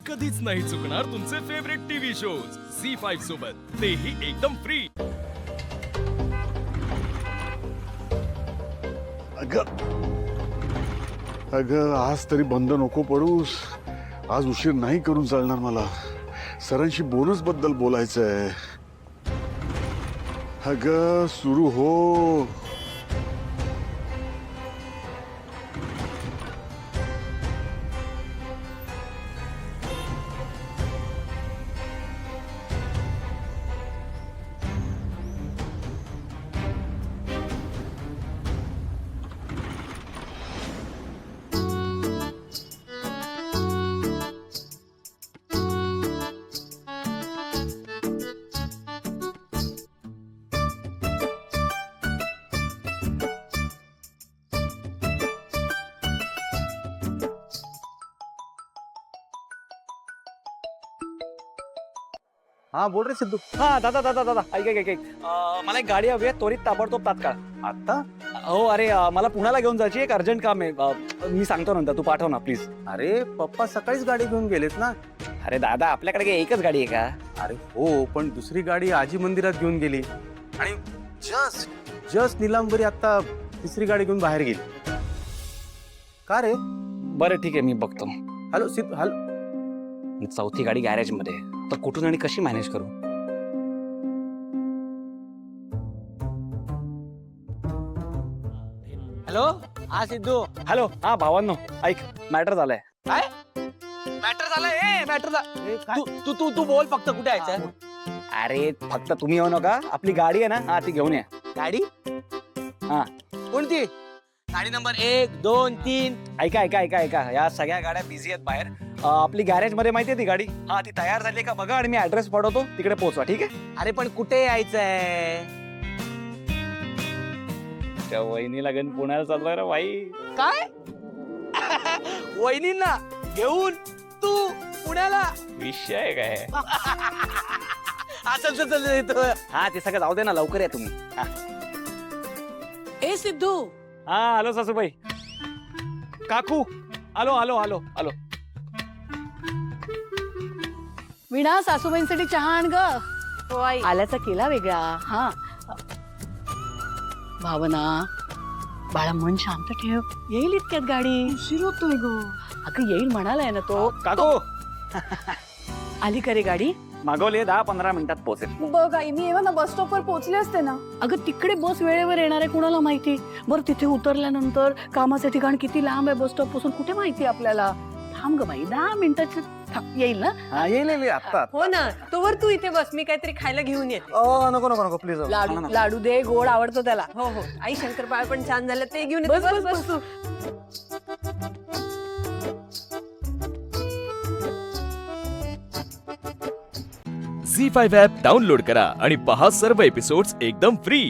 कधीच नाही चुकणार तुमचे फेवरेट टीव्ही शोज झी5 सोबत, तेही एकदम फ्री. अगं आज तरी बंद नको पडूस. आज उशीर नाही करून चालणार मला. सरांशी बोनस बद्दल बोलायचंय. अगं सुरू हो. हा बोल रे सिद्धू. हा दादा दादा दादा ऐक ऐक ऐक मला एक गाडी हवी आहे त्वरित ताबडतोब तात्काळ. आता हो अरे मला पुण्याला घेऊन जायची एक अर्जंट काम आहे. मी सांगतो नंतर, तू पाठव ना प्लीज. अरे पप्पा सकाळीच गाडी घेऊन गेलेत ना. अरे दादा आपल्याकडे काय एकच गाडी आहे का? अरे हो पण दुसरी गाडी आजी मंदिरात घेऊन गेली आणि जस्ट जस्ट निलांबरी आता तिसरी गाडी घेऊन बाहेर गेली. का रे? बरं ठीक आहे मी बघतो. हॅलो सिद्धू. हॅलो चौथी गाडी गॅरेज मध्ये, तर कुठून आणि कशी मॅनेज करू? हॅलो हा सिद्धू. हॅलो हा भावांनो ऐक, मॅटर झालाय. काय मॅटर झालं? ए मॅटर तू तू तू बोल फक्त कुठे यायचं. अरे फक्त तुम्ही येऊ नका, आपली गाडी आहे ना, हा ती घेऊन या. गाडी हा कोणती? गाडी नंबर 1 2 3. ऐका ऐका ऐका ऐका, या सगळ्या गाड्या बिझी आहेत बाहेर. आपली गॅरेज मध्ये माहितीये ती गाडी, हा ती तयार झाली का बघा आणि मी ऍड्रेस पाठवतो, तिकडे पोहोचवा. ठीक आहे? अरे पण कुठे यायचंय? त्या वहिनीला घेऊन पुण्याला चाललोय रे भाई. काय वहिनींना घेऊन तू पुण्याला? विषय काय? हा, चल चल चल येतो. हा ते सगळं जाऊ दे ना, लवकर या तुम्ही. हा ए सिद्धू, हा आलो सासूबाई. काकू आलो आलो आलो आलो. विणा सासूबाईंसाठी चहा आण ग. आल्याचा केला वेगळा. हा भावना बाळा, मन शांत ठेव. येईल इतक्यात गाडी. उशीर होतोय ग. अगं येईल म्हणालाय ना तो. काकू आली का रे गाडी? मागवली 10-15 मिनिटात पोहोचेल. बघ आई, मी ना बस स्टॉपवर पोहोचले असते ना. अगं तिकडे बस वेळेवर येणार आहे कुणाला माहिती. बरं तिथे उतरल्यानंतर कामाचं ठिकाण किती लांब आहे बस स्टॉप पासून, कुठे माहिती आपल्याला. थांब ग बाई, 10 मिनिटात येईल ना. हा येईल आता. हो ना, तोवर तू इथे बस, मी काहीतरी खायला घेऊन येते. नको नको नको प्लीज. लाडू लाडू दे, गोड आवडतो त्याला. हो हो, आई शंकरपाळ पण छान झालं, ते घेऊन येते. बस बस तू. झी5 ॲप डाउनलोड करा आणि पहा सर्व एपिसोड्स एकदम फ्री.